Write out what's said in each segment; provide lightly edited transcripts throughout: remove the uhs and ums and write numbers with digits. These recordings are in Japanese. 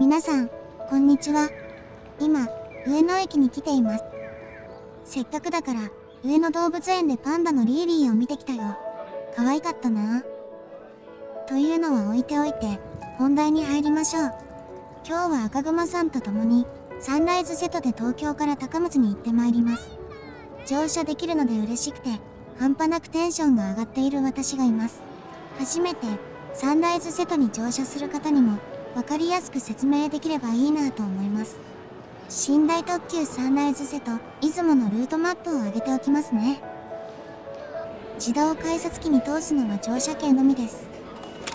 皆さん、こんにちは。今、上野駅に来ています。せっかくだから、上野動物園でパンダのリーリーを見てきたよ。可愛かったな。というのは置いておいて、本題に入りましょう。今日は赤熊さんと共に、サンライズ瀬戸で東京から高松に行ってまいります。乗車できるので嬉しくて、半端なくテンションが上がっている私がいます。初めて、サンライズ瀬戸に乗車する方にも、わかりやすく説明できればいいなと思います。寝台特急サンライズ瀬戸、出雲のルートマップを上げておきますね。自動改札機に通すのは乗車券のみです。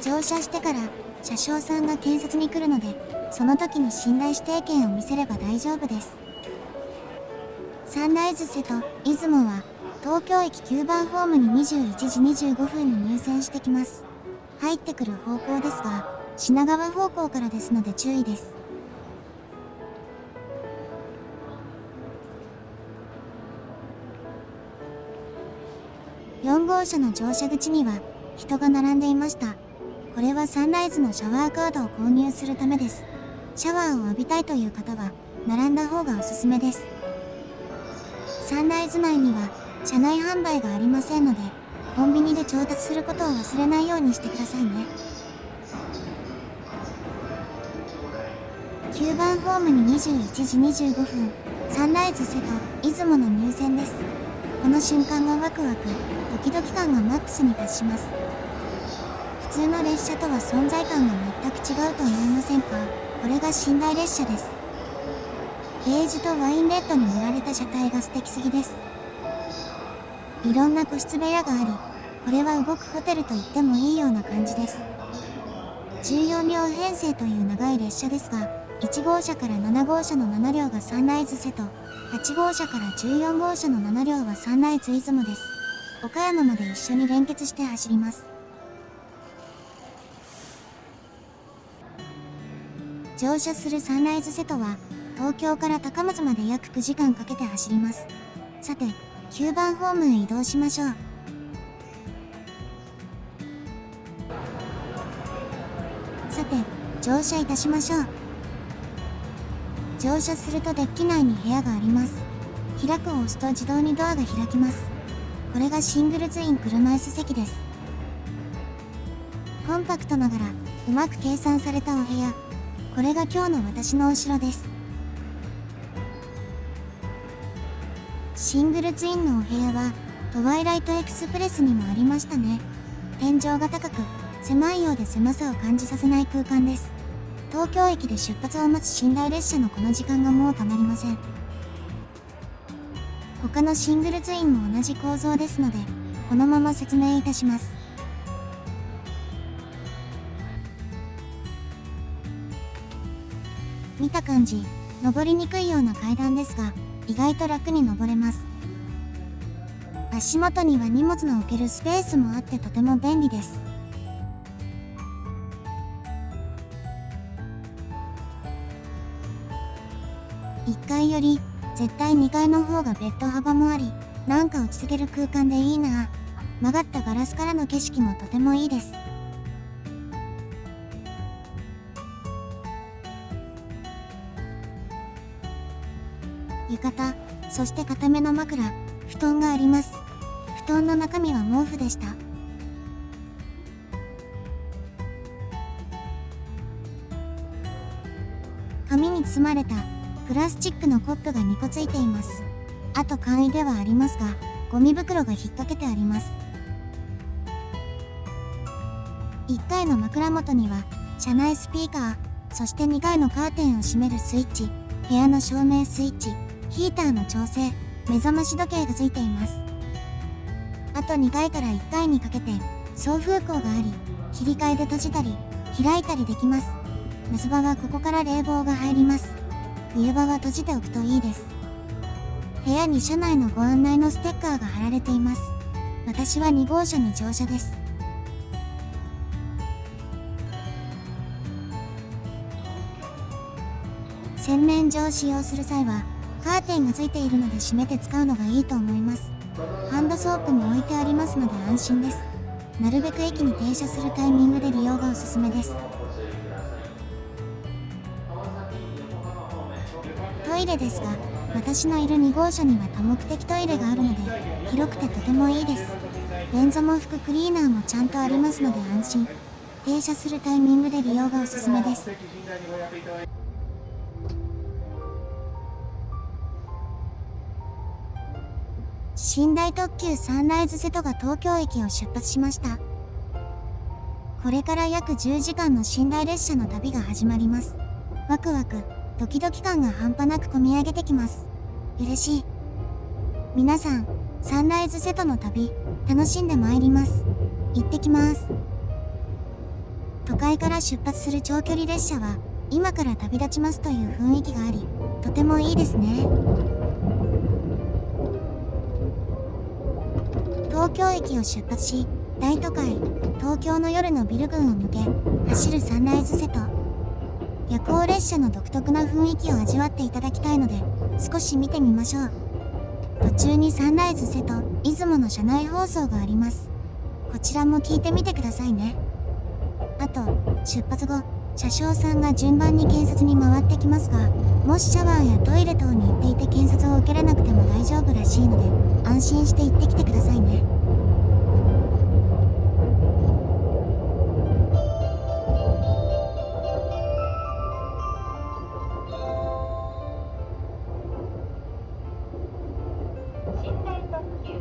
乗車してから車掌さんが検察に来るので、その時に寝台指定券を見せれば大丈夫です。サンライズ瀬戸、出雲は東京駅9番ホームに21時25分に入線してきます。入ってくる方向ですが、品川方向からですので注意です。4号車の乗車口には人が並んでいました。これはサンライズのシャワーカードを購入するためです。シャワーを浴びたいという方は並んだ方がおすすめです。サンライズ内には車内販売がありませんので、コンビニで調達することを忘れないようにしてくださいね。9番ホームに21時25分、サンライズ瀬戸、出雲の入線です。この瞬間がワクワク、ドキドキ感がマックスに達します。普通の列車とは存在感が全く違うと思いませんか？これが寝台列車です。ベージュとワインレッドに塗られた車体が素敵すぎです。いろんな個室部屋があり、これは動くホテルと言ってもいいような感じです。14両編成という長い列車ですが、1号車から7号車の7両がサンライズ瀬戸、8号車から14号車の7両はサンライズ出雲です。岡山まで一緒に連結して走ります。乗車するサンライズ瀬戸は、東京から高松まで約9時間かけて走ります。さて、9番ホームへ移動しましょう。さて、乗車いたしましょう。乗車するとデッキ内に部屋があります。開くを押すと自動にドアが開きます。これがシングルツイン車椅子席です。コンパクトながらうまく計算されたお部屋。これが今日の私の後ろです。シングルツインのお部屋はトワイライトエクスプレスにもありましたね。天井が高く狭いようで狭さを感じさせない空間です。東京駅で出発を待つ寝台列車のこの時間がもうたまりません。他のシングルツインも同じ構造ですので、このまま説明いたします。見た感じ、登りにくいような階段ですが、意外と楽に登れます。足元には荷物の置けるスペースもあってとても便利です。1階より絶対2階の方がベッド幅もあり、なんか落ち着ける空間でいいな。曲がったガラスからの景色もとてもいいです。浴衣、そして固めの枕、布団があります。布団の中身は毛布でした。紙に包まれたプラスチックのコップが2個ついています。あと簡易ではありますが、ゴミ袋が引っ掛けてあります。1階の枕元には車内スピーカー、そして2階のカーテンを閉めるスイッチ、部屋の照明スイッチ、ヒーターの調整、目覚まし時計がついています。あと2階から1階にかけて送風口があり、切り替えで閉じたり開いたりできます。夏場はここから冷房が入ります。冬場は閉じておくといいです。部屋に車内のご案内のステッカーが貼られています。私は2号車に乗車です。洗面所を使用する際はカーテンがついているので閉めて使うのがいいと思います。ハンドソープも置いてありますので安心です。なるべく駅に停車するタイミングで利用がおすすめです。イレですが、私のいる2号車には多目的トイレがあるので広くてとてもいいです。便座も拭くクリーナーもちゃんとありますので安心。停車するタイミングで利用がおすすめです。寝台特急サンライズ瀬戸が東京駅を出発しました。これから約10時間の寝台列車の旅が始まります。ワクワク、ドキドキ感が半端なく込み上げてきます。嬉しい。皆さん、サンライズ瀬戸の旅、楽しんでまいります。行ってきます。都会から出発する長距離列車は、今から旅立ちますという雰囲気があり、とてもいいですね。東京駅を出発し、大都会、東京の夜のビル群を抜け、走るサンライズ瀬戸。夜行列車の独特な雰囲気を味わっていただきたいので、少し見てみましょう。途中にサンライズ瀬戸、出雲の車内放送があります。こちらも聞いてみてくださいね。あと、出発後、車掌さんが順番に検察に回ってきますが、もしシャワーやトイレ等に行っていて検察を受けれなくても大丈夫らしいので、安心して行ってきてくださいね。寝台特急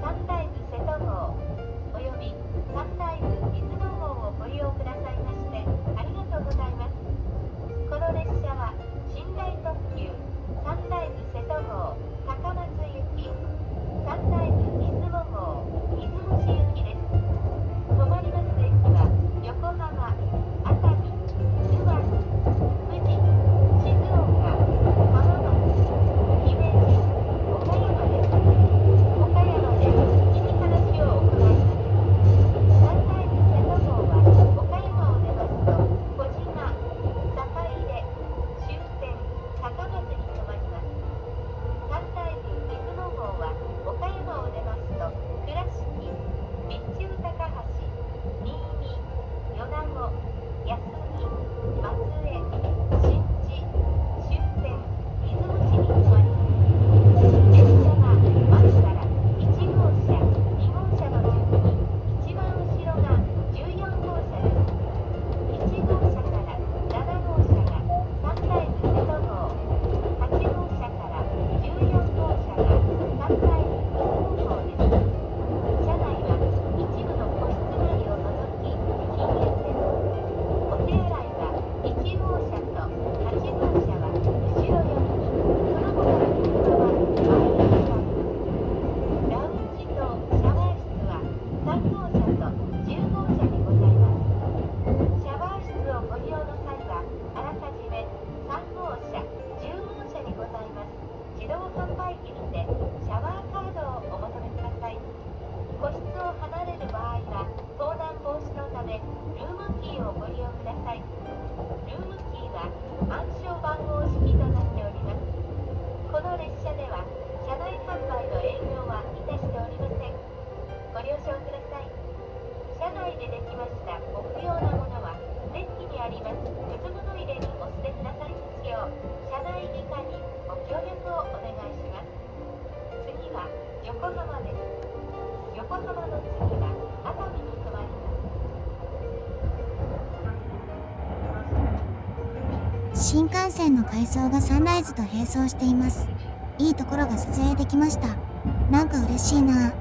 サンライズ瀬戸号およびサンライズ出雲号をご利用くださいましてありがとうございます。この列車は寝台特急サンライズ瀬戸号高松行き、サンライズ出雲号出雲市行きです。止まります駅は横浜、熱海、沼津、富士、静岡、浜松、姫路、岡山です。岡山で引き離しを行います。サンライズ瀬戸号は岡山を出ますと小島、坂出、終点高松に停まります。サンライズ出雲号は岡山を出ますと倉敷、備中高橋、新見、米子、安来、松江、新地、終点出雲市に停まります。列車は前から1号車、2号車の順に一番後ろが14号車です。1号車から7号車がサンライズ瀬戸号、8号車から14号車がサンライズ出雲号です。車内は一部の個室内を除き禁煙です。お手洗いは1号車と8号車は後ろ寄りに、その他の車は前に向かいます。ラウンジとシャワー室は3号車と10号車にございます。シャワー室をご利用の際はあらかじめ3号車、10号車にございます自動販売機にてシャワーカードをお求めください。個室を離れる場合は盗難防止のためルームキーをご利用ください。ルームキーは暗証番号式となっております。この列車では車内販売の営業はいたしておりません。ご了承ください。車内でできましたご不要なものはデッキにあります靴物入れにお捨てくださいますよう車内理科にご協力をお願いします。次は横浜です。横浜の次は熱海に停まります。新幹線の階層がサンライズと並走しています。いいところが撮影できました。なんか嬉しいなぁ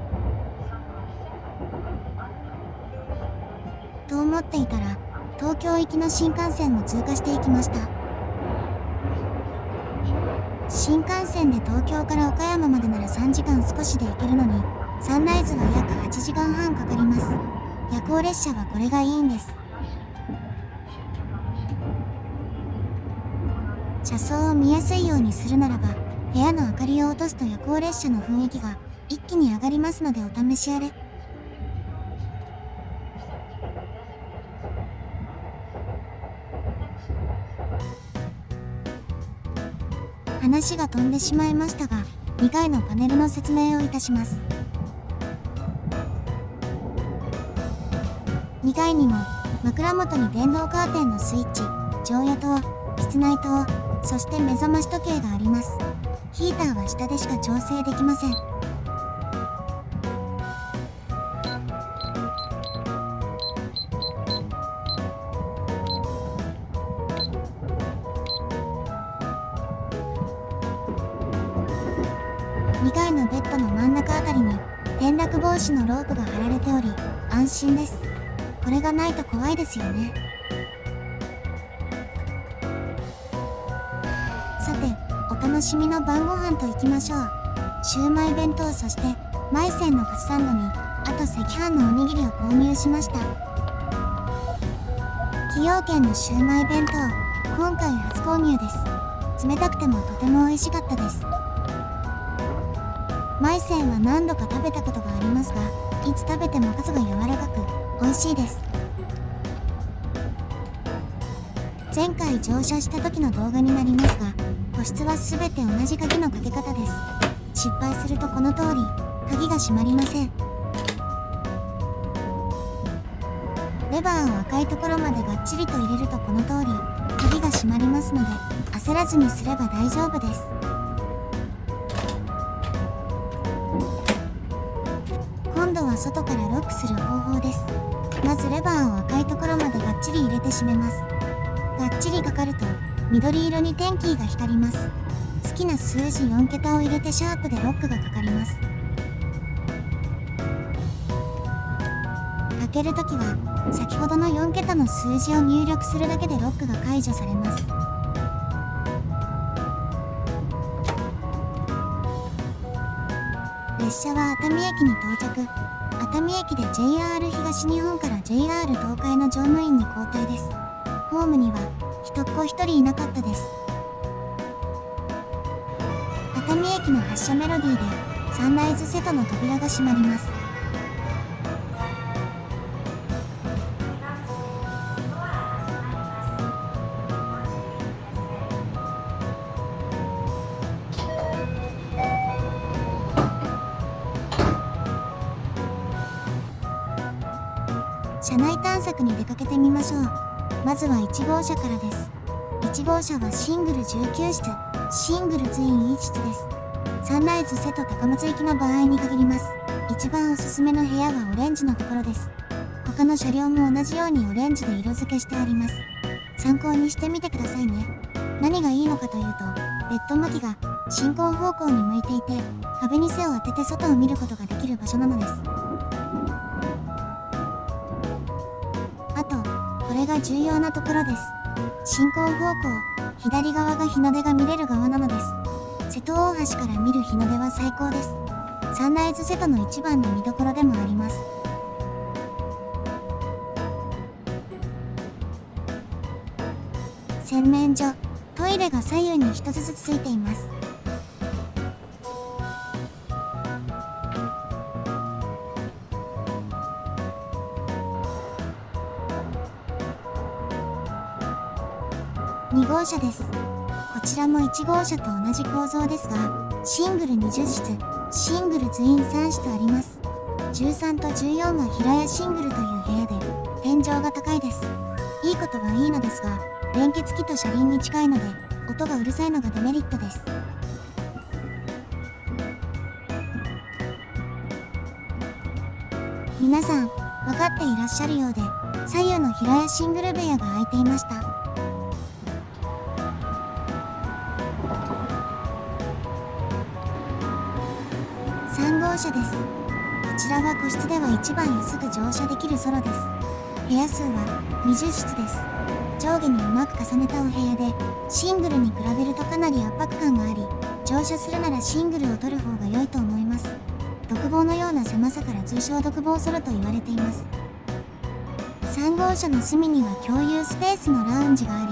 と思っていたら、東京行きの新幹線も通過していきました。新幹線で東京から岡山までなら3時間少しで行けるのに、サンライズは約8時間半かかります。夜行列車はこれがいいんです。車窓を見やすいようにするならば、部屋の明かりを落とすと夜行列車の雰囲気が一気に上がりますのでお試しあれ。話が飛んでしまいましたが、2階のパネルの説明をいたします。2階にも枕元に電動カーテンのスイッチ、常夜灯、室内灯、そして目覚まし時計があります。ヒーターは下でしか調整できません。2階のベッドの真ん中あたりに転落防止のロープが張られており、安心です。これがないと怖いですよね。さて、お楽しみの晩ご飯といきましょう。シューマイ弁当、そしてマイセンのカツサンドに、あと赤飯のおにぎりを購入しました。崎陽軒のシューマイ弁当、今回初購入です。冷たくてもとても美味しかったです。マイセンは何度か食べたことがありますが、いつ食べてもカツが柔らかく美味しいです。前回乗車した時の動画になりますが、個室は全て同じ鍵のかけ方です。失敗するとこの通り鍵が閉まりません。レバーを赤いところまでがっちりと入れるとこの通り鍵が閉まりますので、焦らずにすれば大丈夫です。今度は外からロックする方法です。まずレバーを赤いところまでがっちり入れて閉めます。がっちりかかると緑色にテンキーが光ります。好きな数字4桁を入れてシャープでロックがかかります。開けるときは先ほどの4桁の数字を入力するだけでロックが解除されます。列車は熱海駅に到着。熱海駅で JR 東日本から JR 東海の乗務員に交代です。ホームには人っ子一人いなかったです。熱海駅の発車メロディーでサンライズ瀬戸の扉が閉まります。車内探索に出かけてみましょう。まずは1号車からです。1号車はシングル19室、シングルツイン1室です。サンライズ瀬戸高松行きの場合に限ります。一番おすすめの部屋はオレンジのところです。他の車両も同じようにオレンジで色付けしてあります。参考にしてみてくださいね。何がいいのかというと、ベッド向きが進行方向に向いていて、壁に背を当てて外を見ることができる場所なのです。あと、これが重要なところです。進行方向、左側が日の出が見れる側なのです。瀬戸大橋から見る日の出は最高です。サンライズ瀬戸の一番の見どころでもあります。洗面所、トイレが左右に一つずつついています。2号車です。こちらも1号車と同じ構造ですが、シングル20室、シングルツイン3室あります。13と14は平屋シングルという部屋で、天井が高いです。いいことはいいのですが、連結機と車輪に近いので、音がうるさいのがデメリットです。皆さん、分かっていらっしゃるようで、左右の平屋シングル部屋が空いていました。3号車です。こちらは個室では一番安く乗車できるソロです。部屋数は20室です。上下にうまく重ねたお部屋で、シングルに比べるとかなり圧迫感があり、乗車するならシングルを取る方が良いと思います。独房のような狭さから通称独房ソロと言われています。3号車の隅には共有スペースのラウンジがあ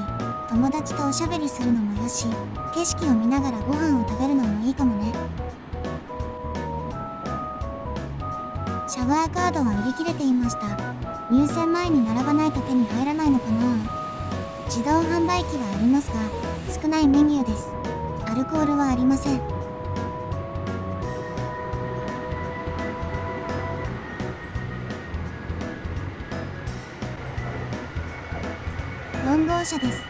り、友達とおしゃべりするのもよし、景色を見ながらご飯を食べるのもいいかもね。シャワーカードは売り切れていました。入店前に並ばないと手に入らないのかな。自動販売機はありますが、少ないメニューです。アルコールはありません。4号車です。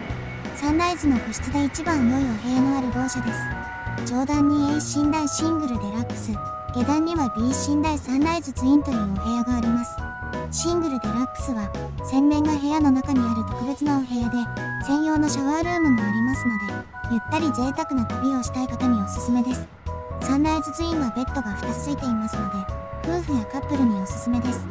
サンライズの個室で一番良いお部屋のある号車です。上段に A 寝台シングルデラックス、下段には B 寝台サンライズツインというお部屋があります。シングルデラックスは洗面が部屋の中にある特別なお部屋で、専用のシャワールームもありますので、ゆったり贅沢な旅をしたい方におすすめです。サンライズツインはベッドが2つついていますので、夫婦やカップルにおすすめです。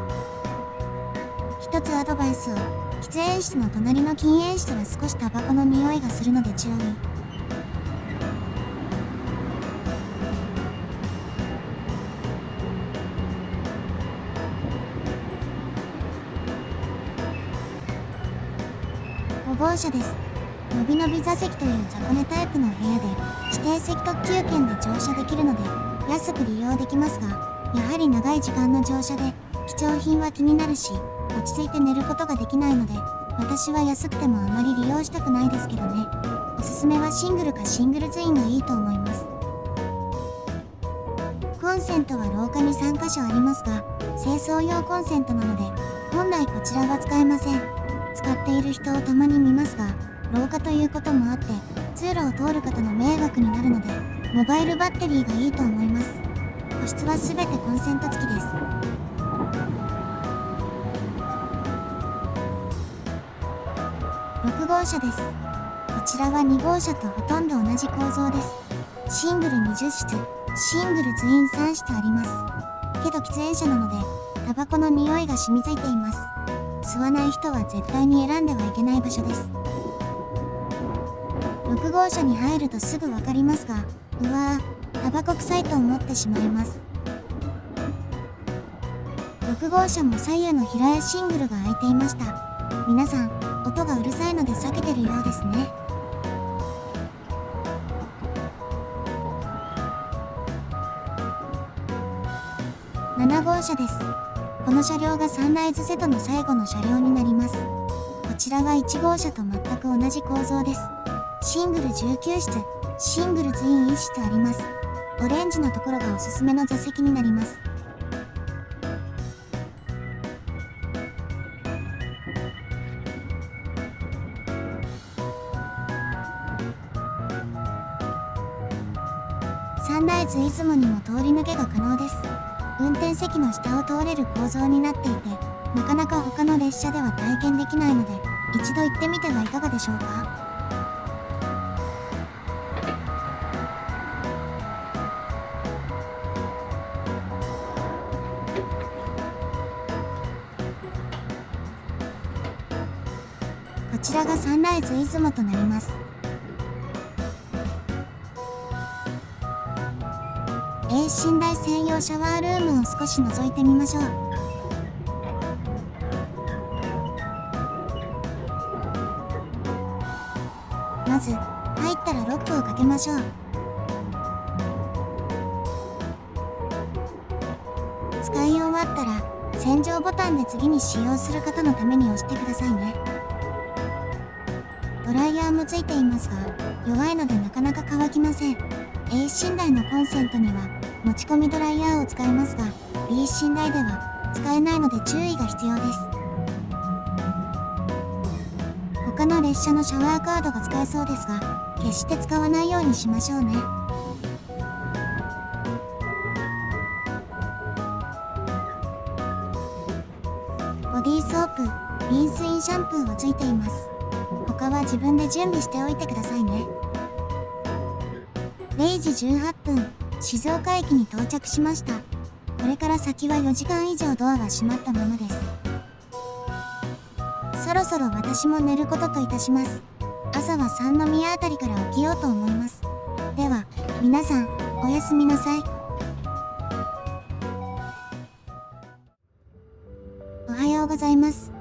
一つアドバイスを、喫煙室の隣の禁煙室は少しタバコの匂いがするので注意。5号車です。のびのび座席という雑魚寝タイプの部屋で、指定席特急券で乗車できるので安く利用できますが、やはり長い時間の乗車で貴重品は気になるし、落ち着いて寝ることができないので、私は安くてもあまり利用したくないですけどね。おすすめはシングルかシングルツインがいいと思います。コンセントは廊下に3箇所ありますが、清掃用コンセントなので本来こちらは使えません。使っている人をたまに見ますが、廊下ということもあって通路を通る方の迷惑になるので、モバイルバッテリーがいいと思います。個室は全てコンセント付きです。6号車です。こちらは2号車とほとんど同じ構造です。シングル20室、シングルツイン3室あります。けど喫煙者なのでタバコの匂いが染みついています。吸わない人は絶対に選んではいけない場所です。6号車に入るとすぐ分かりますが、うわー、タバコ臭いと思ってしまいます。6号車も左右の平屋シングルが開いていました。皆さん、音がうるさいので避けてるようですね。7号車です。この車両がサンライズ瀬戸の最後の車両になります。こちらは1号車と全く同じ構造です。シングル19室、シングルツイン1室あります。オレンジのところがおすすめの座席になります。サンライズ出雲にも通り抜けが可能です。運転席の下を通れる構造になっていて、なかなか他の列車では体験できないので、一度行ってみてはいかがでしょうか。こちらがサンライズ出雲となります。A 寝台専用シャワールームを少し覗いてみましょう。まず入ったらロックをかけましょう。使い終わったら洗浄ボタンで次に使用する方のために押してくださいね。ドライヤーもついていますが、弱いのでなかなか乾きません。A 寝台のコンセントには持ち込みドライヤーを使いますが、 B 寝台では使えないので注意が必要です。他の列車のシャワーカードが使えそうですが、決して使わないようにしましょうね。ボディーソープ、リンスインシャンプーはついています。他は自分で準備しておいてくださいね。0時18分、静岡駅に到着しました。これから先は4時間以上ドアは閉まったままです。そろそろ私も寝ることといたします。朝は三宮あたりから起きようと思います。では皆さん、おやすみなさい。おはようございます。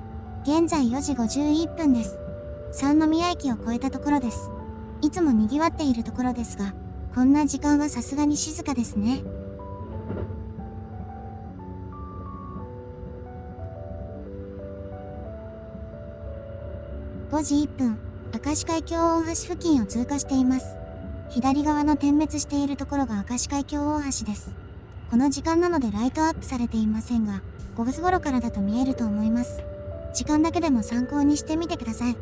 現在4時51分です。三宮駅を越えたところです。いつも賑わっているところですが、こんな時間はさすがに静かですね。5時1分、明石海峡大橋付近を通過しています。左側の点滅しているところが明石海峡大橋です。この時間なのでライトアップされていませんが、5月頃からだと見えると思います。時間だけでも参考にしてみてください。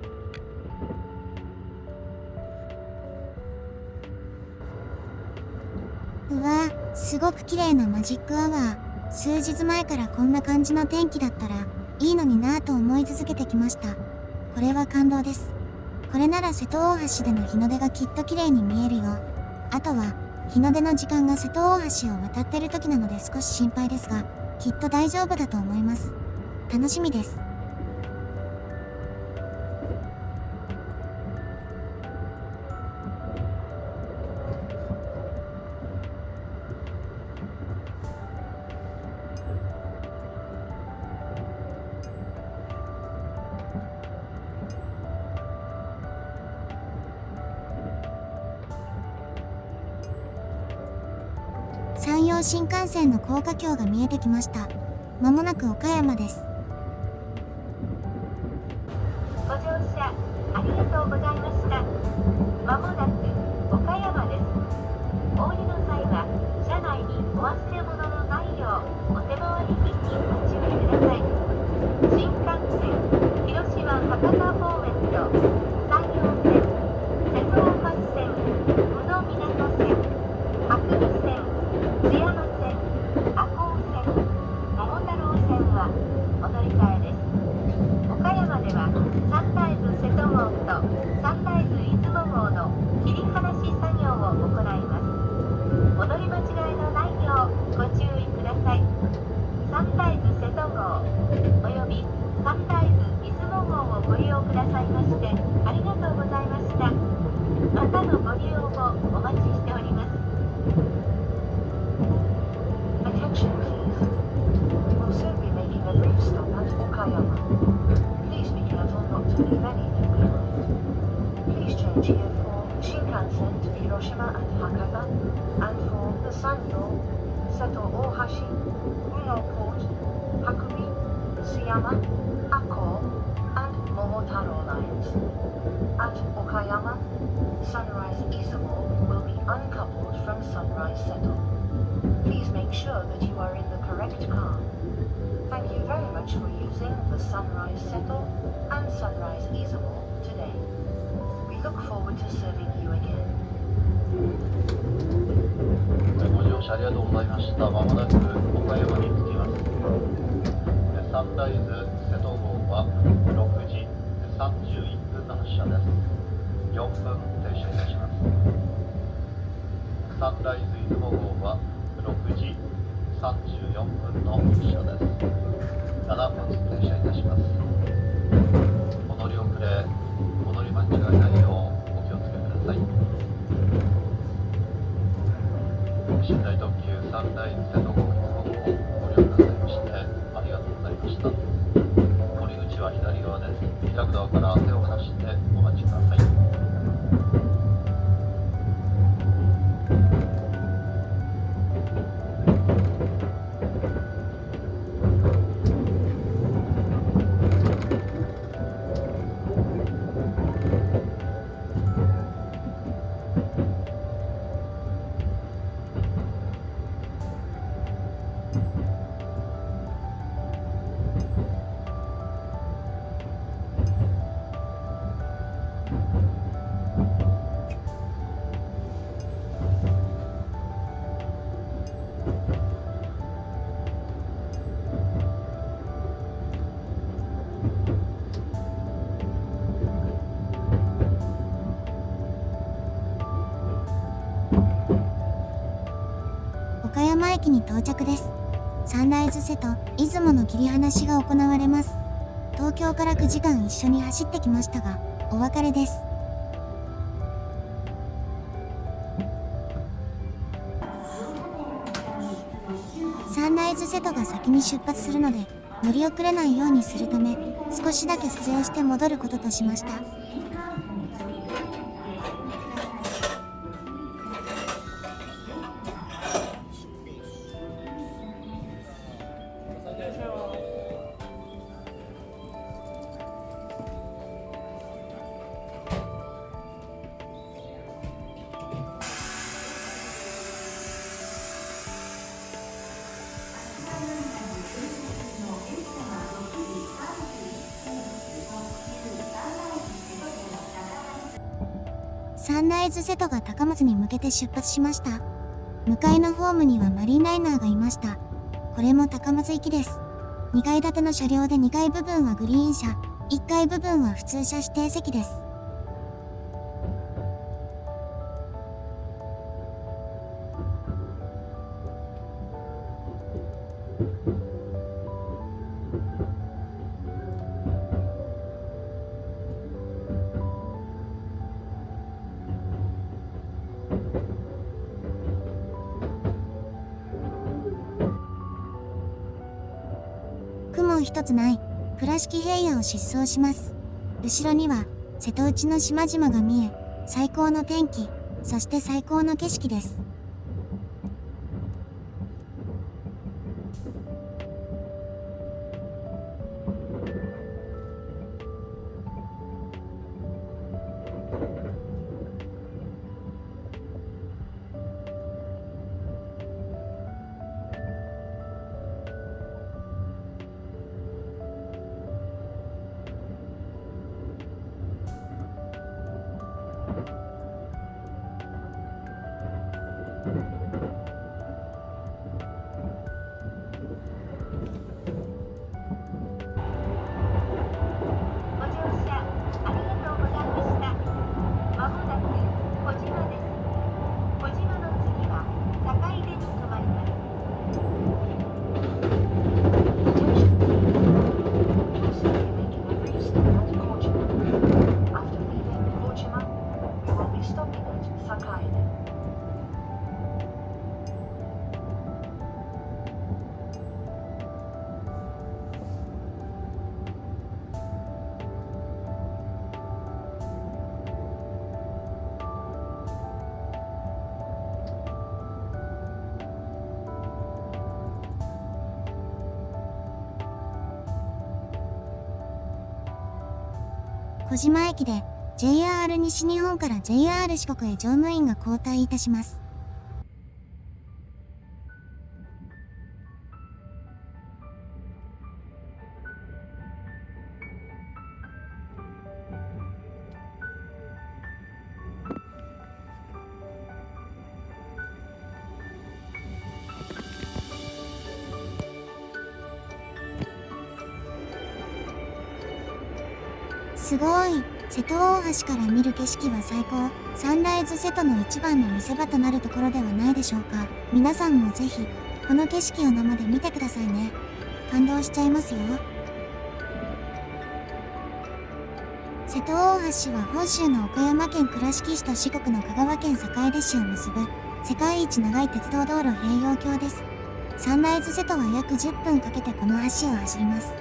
うわ、すごく綺麗なマジックアワー。数日前からこんな感じの天気だったらいいのになぁと思い続けてきました。これは感動です。これなら瀬戸大橋での日の出がきっと綺麗に見えるよ。あとは日の出の時間が瀬戸大橋を渡ってる時なので少し心配ですが、きっと大丈夫だと思います。楽しみです。山陽新幹線の高架橋が見えてきました。まもなく岡山です。ご乗車ありがとうございました。まもなく岡山です。お降りの際は車内にお忘れ物のないようお手回り品にご注意ください。新幹線広島博多方面と山陽線、瀬戸大橋線、宇野港線、白美線、津山線、赤穂線、桃太郎線はお乗り換えです。岡山ではサンライズ瀬戸号とサンライズ出雲号の切り離し作業を行います。お乗り間違いのないようご注意ください。サンライズ瀬戸号およびサンライズ出雲号をご利用くださいましてありがとうございました。またのご利用をお待ちしております。Attention please. We will soon be making a brief stop at Okayama. Please be careful not to leave anything behind. Please change here for Shinkansen to Hiroshima and Hakata, and for the Sanyo, Seto Ohashi, Uno Port, Hakumi, Tsuyama, Ako, and Momotaro lines. At Okayama, Sunrise Izumo will be uncoupled from Sunrise Seto. Please make sure that you are in the correct car. Thank you very much for using the Sunrise Seto and Sunrise Izumo today. We look forward to serving you again. ご乗車ありがとうございました。まもなく岡山に着きます。サンライズ瀬戸号は6時31分の発車です。4分停車いたします。サンライズ出雲号は6時34分の発車です。7分停車いたします。お乗り遅れ、お乗り間違いないようお気をつけください。寝台特急サンライズ瀬戸号出雲号をご利用くださいましてありがとうございました。降り口は左側です。開くドアから手を離してお待ちください。岡山駅に到着です。サンライズ瀬戸、出雲の切り離しが行われます。東京から9時間一緒に走ってきましたが、お別れです。サンライズ瀬戸が先に出発するので、乗り遅れないようにするため、少しだけ撮影して戻ることとしました。サンライズ瀬戸が高松に向けて出発しました。向かいのホームにはマリーナイナーがいました。これも高松行きです。2階建ての車両で2階部分はグリーン車、1階部分は普通車指定席です。雲一つない倉敷平野を疾走します。後ろには瀬戸内の島々が見え、最高の天気、そして最高の景色です。ご乗車ありがとうございました。まもなく小島です。小島の次は坂出に停まります。After leaving Kojima, we will be stopping at Sakaide. 小島駅で JR 西日本から JR 四国へ乗務員が交代いたします。すごい。瀬戸大橋から見る景色は最高。サンライズ瀬戸の一番の見せ場となるところではないでしょうか。皆さんもぜひこの景色を生で見てくださいね。感動しちゃいますよ。瀬戸大橋は本州の岡山県倉敷市と四国の香川県坂出市を結ぶ世界一長い鉄道道路併用橋です。サンライズ瀬戸は約10分かけてこの橋を走ります。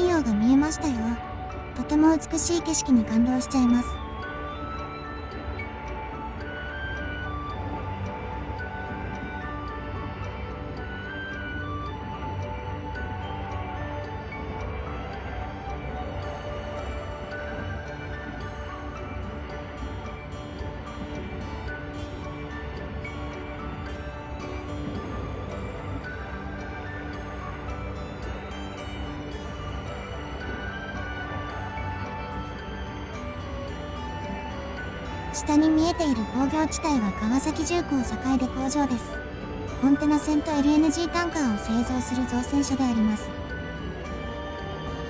陽が見えましたよ。とても美しい景色に感動しちゃいます。下に見えている工業地帯は川崎重工栄で工場です。コンテナ船と LNG タンカーを製造する造船所であります。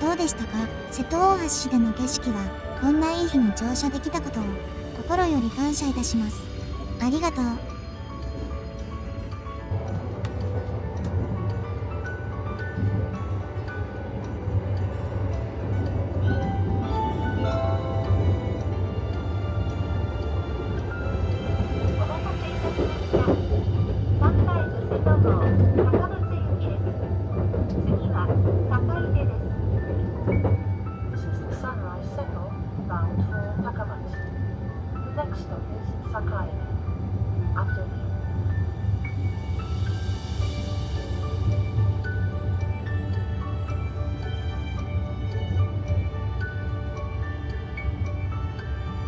どうでしたか？瀬戸大橋市での景色はこんないい日に乗車できたことを心より感謝いたします。ありがとう。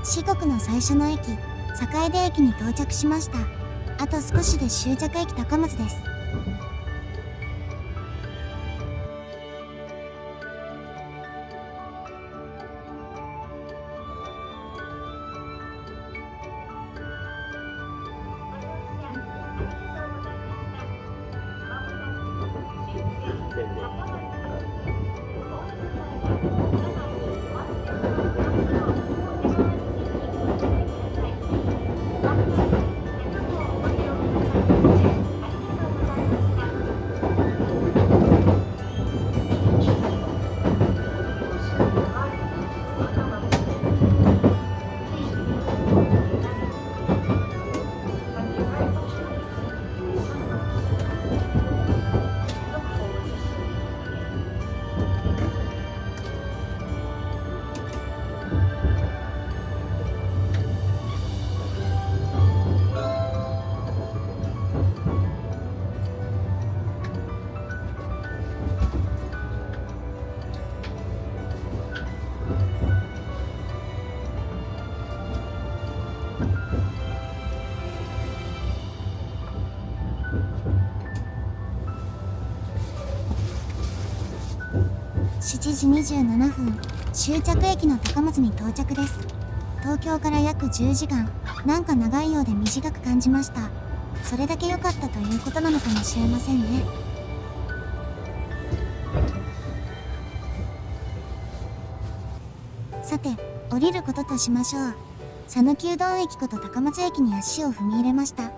四国の最初の駅、坂出駅に到着しました。あと少しで終着駅高松です。7時27分、終着駅の高松に到着です。東京から約10時間、なんか長いようで短く感じました。それだけ良かったということなのかもしれませんね。さて、降りることとしましょう。讃岐うどん駅こと高松駅に足を踏み入れました。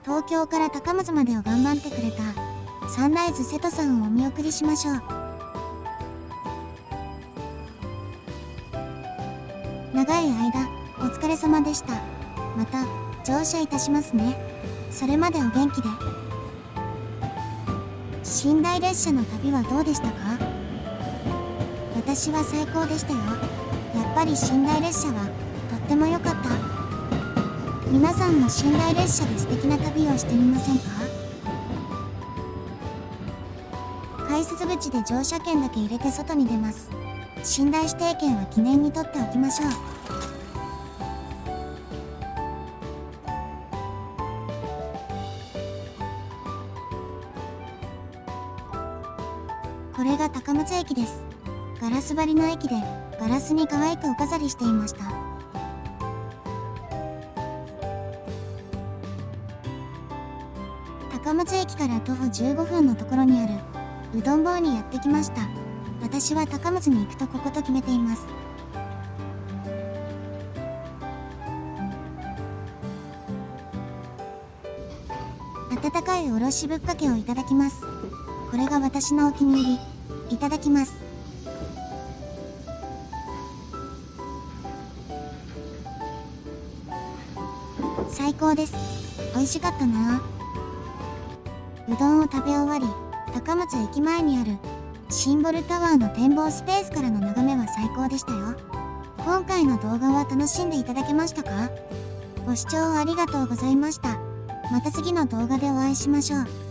東京から高松までを頑張ってくれたサンライズ瀬戸さんをお見送りしましょう。長い間お疲れ様でした。また乗車いたしますね。それまでお元気で。寝台列車の旅はどうでしたか？私は最高でしたよ。やっぱり寝台列車はとっても良かった。皆さんも寝台列車で素敵な旅をしてみませんか？改札口で乗車券だけ入れて外に出ます。寝台指定券は記念に取っておきましょう。これが高松駅です。ガラス張りの駅でガラスに可愛くお飾りしていました。高松駅から徒歩15分のところにあるうどん坊にやってきました。私は高松に行くとここと決めています。温かいおろしぶっかけをいただきます。これが私のお気に入り。いただきます。最高です。美味しかったな。うどんを食べ終わり、高松駅前にあるシンボルタワーの展望スペースからの眺めは最高でしたよ。今回の動画は楽しんでいただけましたか？ご視聴ありがとうございました。また次の動画でお会いしましょう。